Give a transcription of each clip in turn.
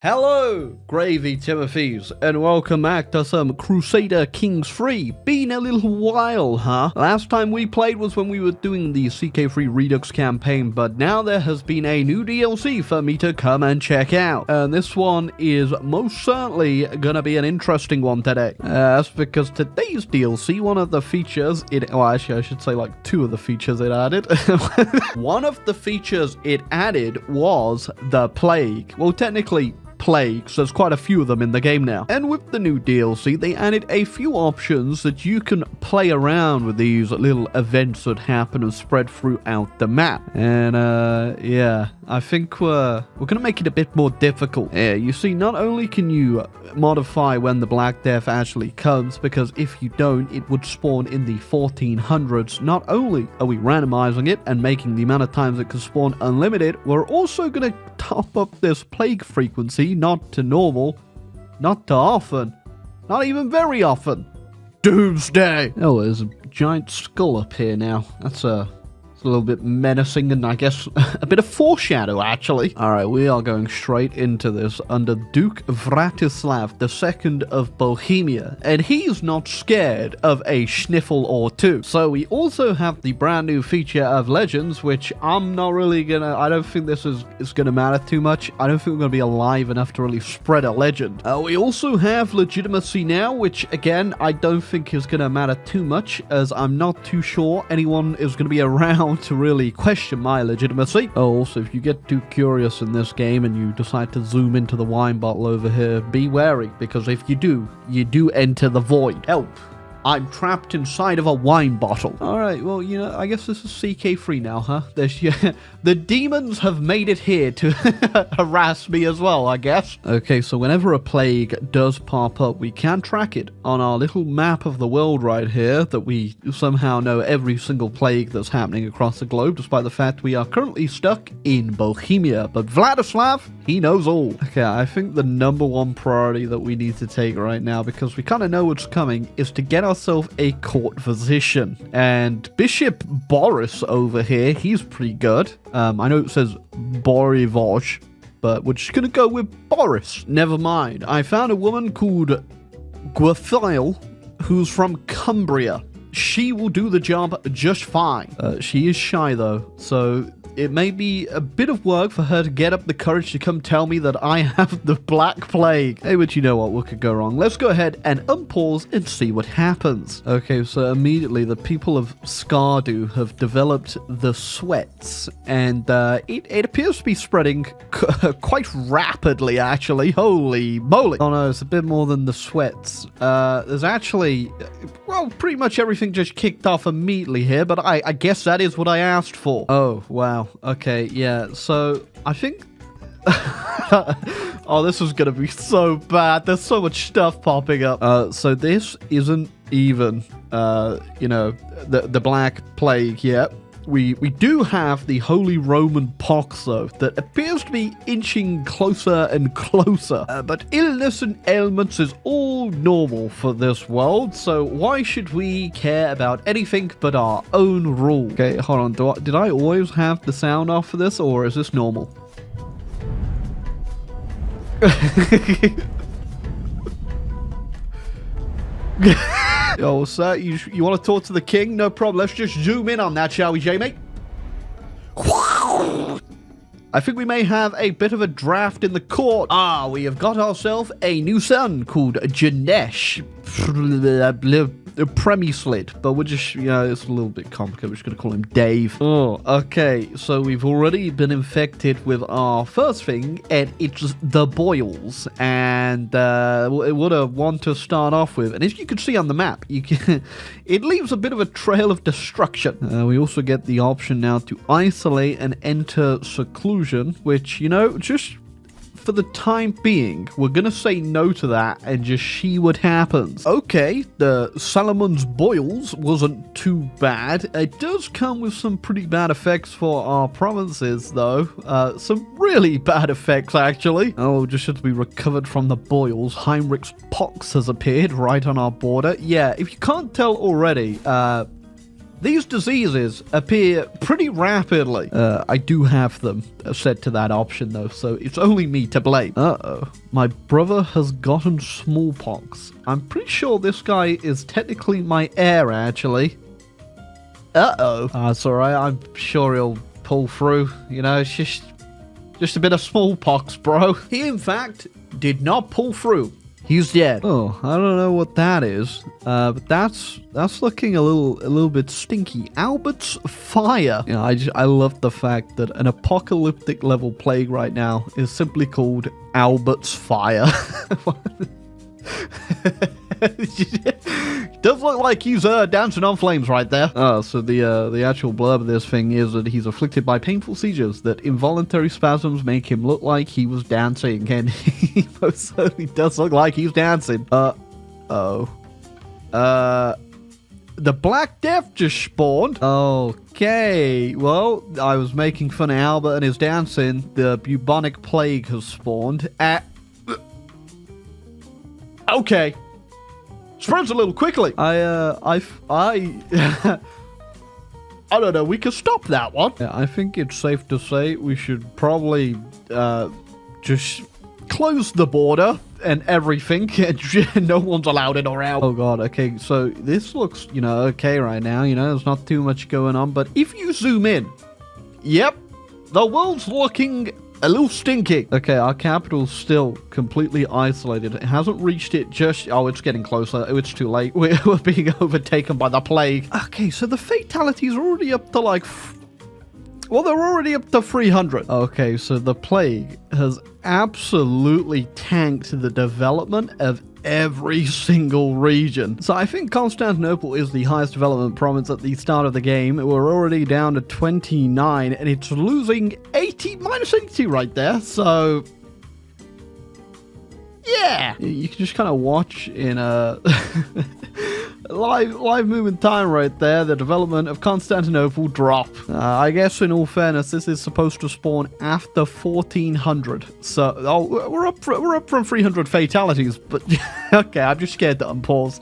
Hello, Gravy Timothy's, and welcome back to some Crusader Kings 3. Been a little while, huh? Last time we played was when we were doing the CK3 Redux campaign, but now there has been a new DLC for me to come and check out. And this one is most certainly gonna be an interesting one today. That's because today's DLC, one of the features, well actually I should say like two of the features it added. One of the features it added was the Plague. Well, technically, plagues. There's quite a few of them in the game now. And with the new DLC, they added a few options that you can play around with these little events that happen and spread throughout the map. And yeah, I think we're gonna make it a bit more difficult. Yeah, you see, not only can you modify when the Black Death actually comes, because if you don't, it would spawn in the 1400s. Not only are we randomizing it and making the amount of times it can spawn unlimited, we're also gonna top up this plague frequency, not to normal, not to often, not even very often. Doomsday! Oh, there's a giant skull up here now. That's a little bit menacing and I guess a bit of foreshadow, actually. Alright, we are going straight into this under Duke Vratislav II of Bohemia, and he's not scared of a sniffle or two. So we also have the brand new feature of Legends, which I'm not really gonna, I don't think this is gonna matter too much. I don't think we're gonna be alive enough to really spread a legend. We also have Legitimacy now, which again, I don't think is gonna matter too much, as I'm not too sure anyone is gonna be around to really question my legitimacy. Oh, also, if you get too curious in this game and you decide to zoom into the wine bottle over here, be wary, because if you do enter the void. Help! I'm trapped inside of a wine bottle. Alright, well, you know, I guess this is CK3 now, huh? The demons have made it here to harass me as well, I guess. Okay, so whenever a plague does pop up, we can track it on our little map of the world right here, that we somehow know every single plague that's happening across the globe, despite the fact we are currently stuck in Bohemia. But Vladislav, he knows all. Okay, I think the number one priority that we need to take right now, because we kind of know what's coming, is to get ourselves a court physician. And Bishop Boris over here, he's pretty good. I know it says Borivoj, but we're just gonna go with Boris. Never mind. I found a woman called Gwathail who's from Cumbria. She will do the job just fine. She is shy though, so it may be a bit of work for her to get up the courage to come tell me that I have the Black Plague. Hey, but you know what could go wrong? Let's go ahead and unpause and see what happens. Okay, so immediately the people of Skardu have developed the sweats, and it appears to be spreading quite rapidly, actually. Holy moly. Oh no, it's a bit more than the sweats. There's actually, well, pretty much everything just kicked off immediately here, but I guess that is what I asked for. Oh, wow. Okay, yeah, so I think oh, this is gonna be so bad. There's so much stuff popping up. So this isn't even you know, the Black Plague yet. We do have the Holy Roman Pox, though, that appears to be inching closer and closer. But illness and ailments is all normal for this world, so why should we care about anything but our own rule? Okay, hold on. Did I always have the sound off for this, or is this normal? Yo, sir, you want to talk to the king? No problem. Let's just zoom in on that, shall we, Jamie? I think we may have a bit of a draft in the court. Ah, we have got ourselves a new son called Janesh Premislit, but we're just, you know, it's a little bit complicated. We're just going to call him Dave. Oh, okay. So we've already been infected with our first thing, and it's the boils. And what I want to start off with, and as you can see on the map, it leaves a bit of a trail of destruction. We also get the option now to isolate and enter seclusion, which, you know, just for the time being, we're gonna say no to that and just see what happens. Okay, the Solomon's Boils wasn't too bad. It does come with some pretty bad effects for our provinces, though. Some really bad effects, actually. Oh, just to be recovered from the boils. Heinrich's Pox has appeared right on our border. Yeah, if you can't tell already, these diseases appear pretty rapidly. I do have them set to that option though, so it's only me to blame. Uh-oh. My brother has gotten smallpox. I'm pretty sure this guy is technically my heir, actually. Uh-oh. It's alright, I'm sure he'll pull through. You know, it's just a bit of smallpox, bro. He, in fact, did not pull through. He's dead. Oh, I don't know what that is, but that's looking a little bit stinky. Albert's fire. You know, I love the fact that an apocalyptic level plague right now is simply called Albert's fire. Does look like he's dancing on flames right there. Oh, so the actual blurb of this thing is that he's afflicted by painful seizures that involuntary spasms make him look like he was dancing, and he most certainly does look like he's dancing. The Black Death just spawned. Okay, well, I was making fun of Albert and his dancing. The bubonic plague has spawned. Okay. Spreads a little quickly. I don't know. We could stop that one. Yeah, I think it's safe to say we should probably just close the border and everything, and no one's allowed in or out. Oh god. Okay, so this looks, you know, okay right now. You know, there's not too much going on, but if you zoom in, yep, the world's looking a little stinky. Okay, our capital's still completely isolated. It hasn't reached it just... Oh, it's getting closer. Oh, it's too late. We're being overtaken by the plague. Okay, so the fatalities are already up to like... Well, they're already up to 300. Okay, so the plague has absolutely tanked the development of every single region. So I think Constantinople is the highest development province at the start of the game. We're already down to 29 and it's losing 80, minus 80 right there. So yeah, you can just kind of watch in a live movement time right there, the development of Constantinople drop. I guess in all fairness, this is supposed to spawn after 1400. So we're up from 300 fatalities, but okay, I'm just scared to unpause.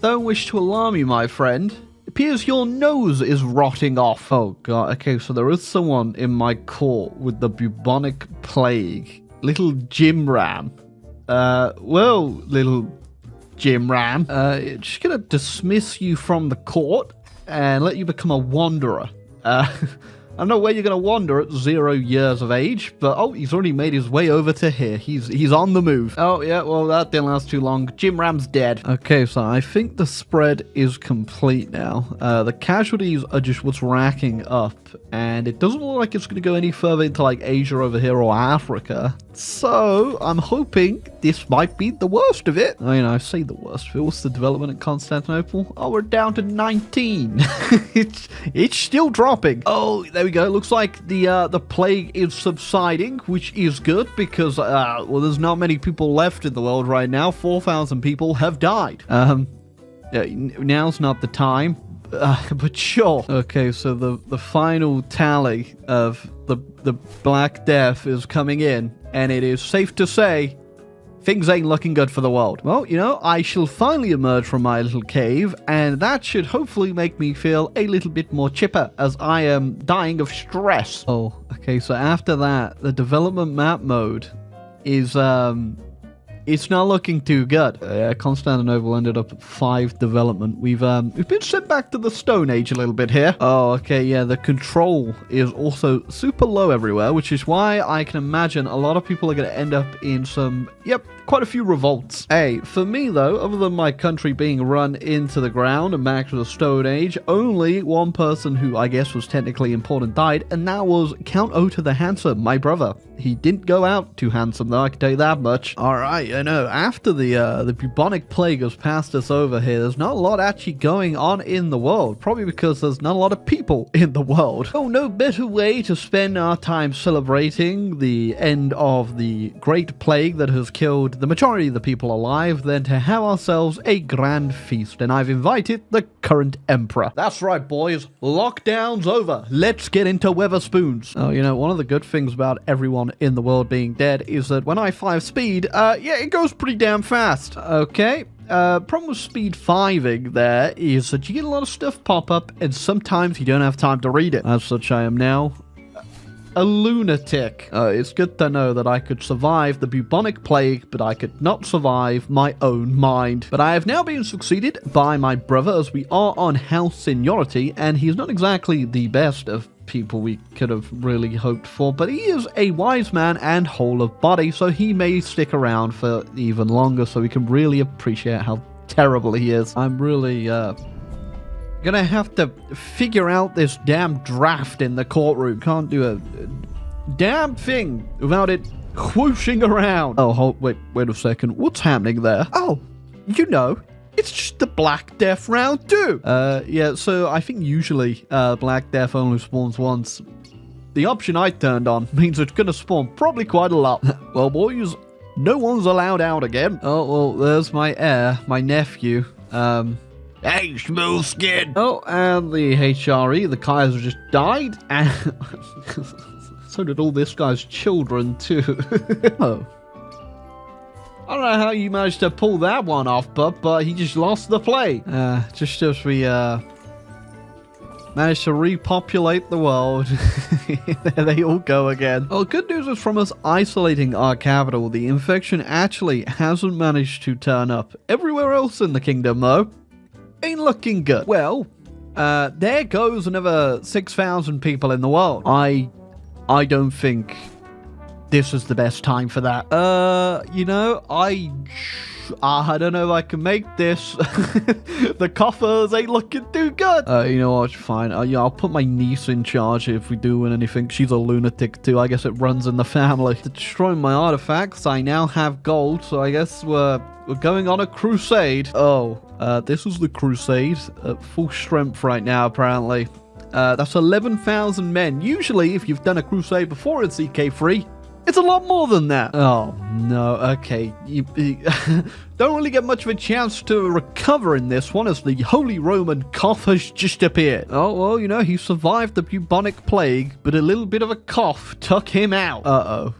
Don't wish to alarm you, my friend. It appears your nose is rotting off. Oh god, okay, so there is someone in my court with the bubonic plague. Little Jim Ram. Well, little Jim Ram, just gonna dismiss you from the court and let you become a wanderer. I don't know where you're gonna wander at 0 years of age, but oh, he's already made his way over to here. He's on the move. Oh yeah, well that didn't last too long. Jim Ram's dead. Okay, so I think the spread is complete now. The casualties are just what's racking up, and it doesn't look like it's gonna go any further into like Asia over here or Africa. So I'm hoping this might be the worst of it. I mean, I say the worst of it. What's the development at Constantinople? Oh, we're down to 19. It's still dropping. Oh, there we go. It looks like the plague is subsiding, which is good because well, there's not many people left in the world right now. 4,000 people have died. Yeah, now's not the time. But sure. Okay, so the final tally of the Black Death is coming in, and it is safe to say things ain't looking good for the world. Well, you know, I shall finally emerge from my little cave, and that should hopefully make me feel a little bit more chipper, as I am dying of stress. Oh, okay, so after that, the development map mode is, it's not looking too good. Constantinople ended up at 5 development. We've been sent back to the Stone Age a little bit here. Oh, okay, yeah, the control is also super low everywhere, which is why I can imagine a lot of people are going to end up in some, yep, quite a few revolts. Hey, for me though, other than my country being run into the ground and back to the Stone Age, only one person who I guess was technically important died, and that was Count Otto the Handsome, my brother. He didn't go out too handsome though, I can tell you that much. Alright, I know, after the bubonic plague has passed us over here, there's not a lot actually going on in the world, probably because there's not a lot of people in the world. Oh, no better way to spend our time celebrating the end of the Great Plague that has killed the majority of the people alive than to have ourselves a grand feast, and I've invited the current emperor. That's right, boys, lockdown's over. Let's get into Weatherspoons. Oh, you know, one of the good things about everyone in the world being dead is that when I 5 speed, yeah, it goes pretty damn fast. Okay, problem with speed 5ing there is that you get a lot of stuff pop up, and sometimes you don't have time to read it. As such, I am now a lunatic. It's good to know that I could survive the bubonic plague, but I could not survive my own mind. But I have now been succeeded by my brother, as we are on house seniority, and he's not exactly the best of people we could have really hoped for, but he is a wise man and whole of body, so he may stick around for even longer, so we can really appreciate how terrible he is. I'm really, gonna have to figure out this damn draft in the courtroom. Can't do a damn thing without it whooshing around. Oh, wait a second. What's happening there? Oh, you know, it's just the Black Death round 2. Yeah, so I think usually Black Death only spawns once. The option I turned on means it's gonna spawn probably quite a lot. Well, boys, no one's allowed out again. Oh, well, there's my heir, my nephew. Hey, smooth skin! Oh, and the HRE, the Kaiser, just died, and so did all this guy's children, too. Oh. I don't know how you managed to pull that one off, but he just lost the play. Just as we, managed to repopulate the world. There they all go again. Well, good news is from us isolating our capital, the infection actually hasn't managed to turn up everywhere else in the kingdom, though. Ain't looking good. Well, there goes another 6,000 people in the world. I don't think this is the best time for that. You know, I don't know if I can make this. The coffers ain't looking too good. You know what, fine. Yeah, I'll put my niece in charge if we do win anything. She's a lunatic too. I guess it runs in the family. To destroy my artifacts, I now have gold, so I guess we're going on a crusade. Oh, this is the Crusade at full strength right now, apparently. That's 11,000 men. Usually, if you've done a crusade before in CK3, it's a lot more than that. Oh, no. Okay. You don't really get much of a chance to recover in this one, as the Holy Roman cough has just appeared. Oh, well, you know, he survived the bubonic plague, but a little bit of a cough took him out. Uh-oh.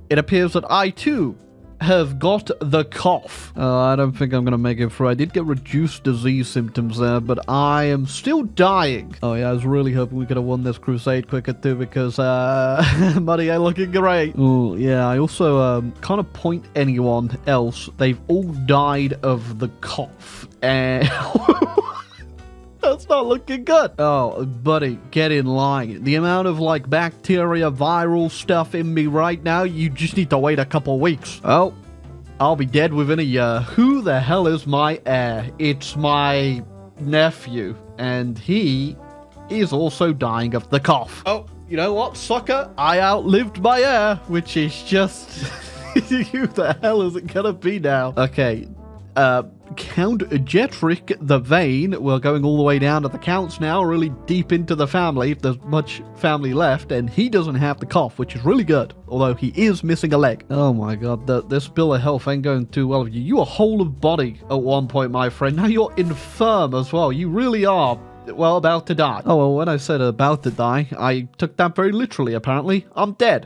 It appears that I, too, have got the cough. I don't think I'm gonna make it through. I did get reduced disease symptoms there, but I am still dying. Oh yeah, I was really hoping we could have won this crusade quicker too, because money ain't looking great. Oh yeah, I also can't appoint anyone else. They've all died of the cough, and that's not looking good. Oh, buddy, get in line. The amount of, like, bacteria, viral stuff in me right now, you just need to wait a couple weeks. Oh, I'll be dead within a year. Who the hell is my heir? It's my nephew, and he is also dying of the cough. Oh, you know what, sucker? I outlived my heir, which is just... Who the hell is it gonna be now? Okay, Count Jetrick the Vain. We're going all the way down to the counts now, really deep into the family, if there's much family left, and he doesn't have the cough, which is really good, although he is missing a leg. Oh my god, this bill of health ain't going too well with you. You were whole of body at one point, my friend. Now you're infirm as well. You really are, well, about to die. Oh, well, when I said about to die, I took that very literally, apparently. I'm dead.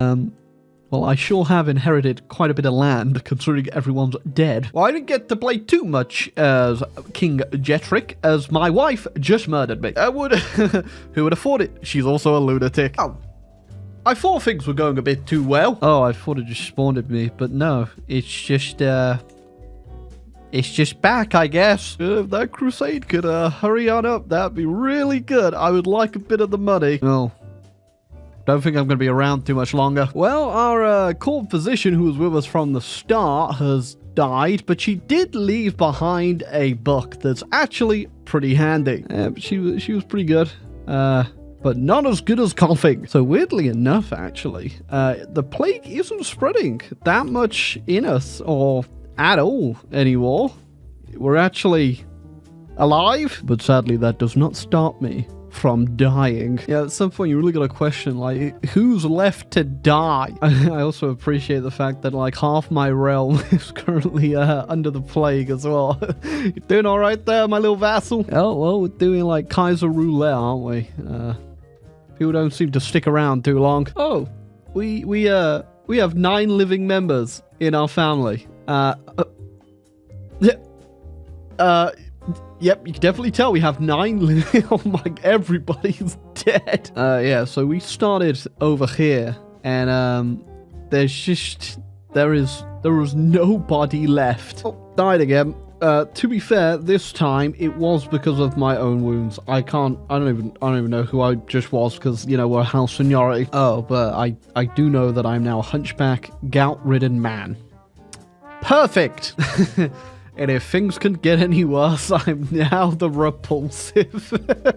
Well, I sure have inherited quite a bit of land, considering everyone's dead. Well, I didn't get to play too much as King Jetrick, as my wife just murdered me. Who would afford it? She's also a lunatic. Oh, I thought things were going a bit too well. Oh, I thought it just spawned at me, but no, it's just back, I guess. If that crusade could hurry on up, that'd be really good. I would like a bit of the money. Oh. Don't think I'm going to be around too much longer. Well, our court physician who was with us from the start has died, but she did leave behind a book that's actually pretty handy. She was pretty good, but not as good as coughing. So weirdly enough, actually, the plague isn't spreading that much in us, or at all anymore. We're actually alive, but sadly that does not stop me from dying. Yeah, at some point you really got to question, like, who's left to die? I also appreciate the fact that, like, half my realm is currently under the plague as well. You doing all right there, my little vassal? Oh, well, we're doing, like, Kaiser roulette, aren't we? People don't seem to stick around too long. Oh, we have 9 living members in our family. Yep, you can definitely tell we have 9. Oh my, everybody's dead. Yeah, so we started over here, and there was nobody left. Oh, died again. To be fair, this time it was because of my own wounds. I don't even know who I just was, because, you know, we're house seniority. Oh, but I do know that I'm now a hunchback, gout-ridden man. Perfect! And if things can get any worse, I'm now the Repulsive.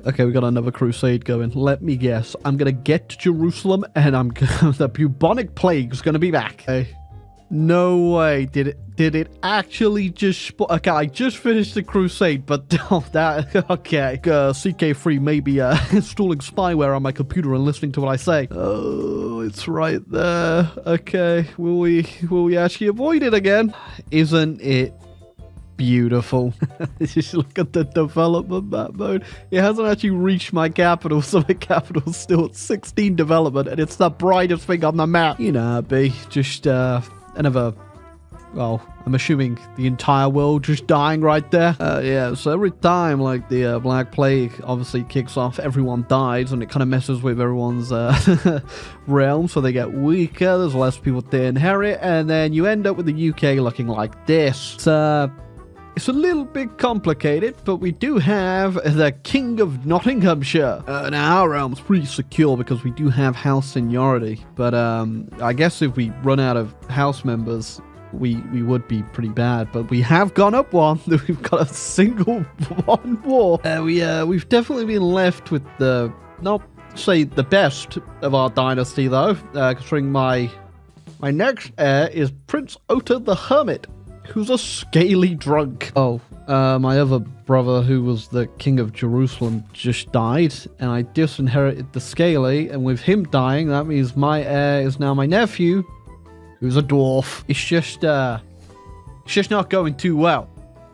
Okay, we got another crusade going. Let me guess. I'm gonna get to Jerusalem, and the bubonic plague's gonna be back. Okay. No way. Did it actually just... Okay, I just finished the crusade, but... Oh, that... Okay. CK3 may be installing spyware on my computer and listening to what I say. Oh, it's right there. Okay. Will we actually avoid it again? Isn't it beautiful? Just look at the development map mode. It hasn't actually reached my capital, so my capital's still at 16 development, and it's the brightest thing on the map. You know, B. Just, another... Well, I'm assuming the entire world just dying right there. Yeah, so every time, like, the Black Plague obviously kicks off, everyone dies, and it kind of messes with everyone's realm, so they get weaker, there's less people to inherit, and then you end up with the UK looking like this. It's a little bit complicated, but we do have the King of Nottinghamshire. Now, our realm's pretty secure because we do have house seniority, but I guess if we run out of house members, we would be pretty bad, but we have gone up one. We've got a single one war. We've definitely been left with the, not say the best of our dynasty though, considering my next heir is Prince Ota the Hermit, who's a scaly drunk. Oh, my other brother, who was the King of Jerusalem, just died, and I disinherited the scaly, and with him dying, that means my heir is now my nephew, who's a dwarf. It's just not going too well.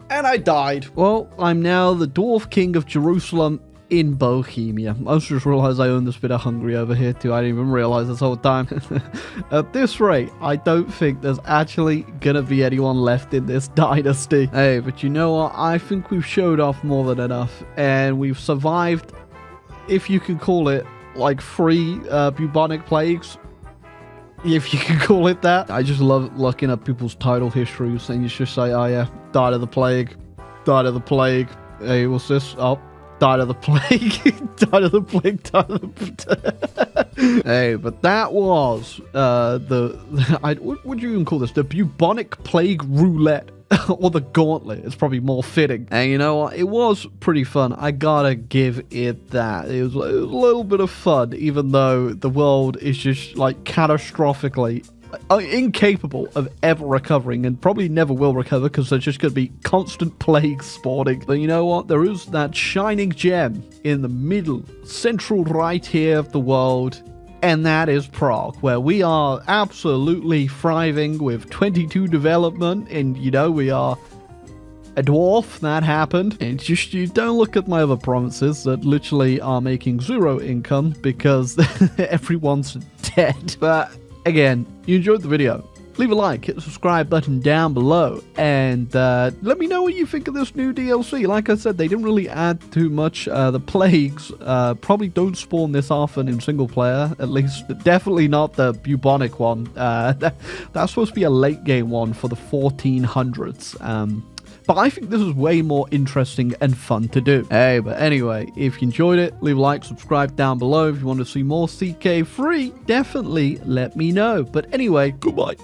And I died. Well, I'm now the Dwarf King of Jerusalem in Bohemia. I just realized I own this bit of Hungary over here too. I didn't even realize this whole time. At this rate, I don't think there's actually gonna be anyone left in this dynasty. Hey, but you know what? I think we've showed off more than enough, and we've survived, if you can call it, like 3 bubonic plagues. If you can call it that. I just love looking at people's title histories, and you just say, oh yeah, died of the plague, died of the plague. Hey, what's this? Oh, died of the plague, died of the plague, died of the... Hey, but that was, what would you even call this? The bubonic plague roulette. Or the gauntlet. It's probably more fitting. And you know what? It was pretty fun. I gotta give it that. It was a little bit of fun, even though the world is just, like, catastrophically incapable of ever recovering, and probably never will recover, because there's just going to be constant plagues spawning. But you know what? There is that shining gem in the middle, central right here of the world, and that is Prague, where we are absolutely thriving with 22 development, and you know, we are a dwarf. That happened. And just, you don't look at my other provinces that literally are making 0 income because everyone's dead. But again, you enjoyed the video, leave a like, hit the subscribe button down below, and let me know what you think of this new DLC. Like I said, they didn't really add too much. The plagues probably don't spawn this often in single player, at least definitely not the bubonic one. That's supposed to be a late game one for the 1400s. But I think this is way more interesting and fun to do. Hey, but anyway, if you enjoyed it, leave a like, subscribe down below. If you want to see more CK3, definitely let me know. But anyway, goodbye.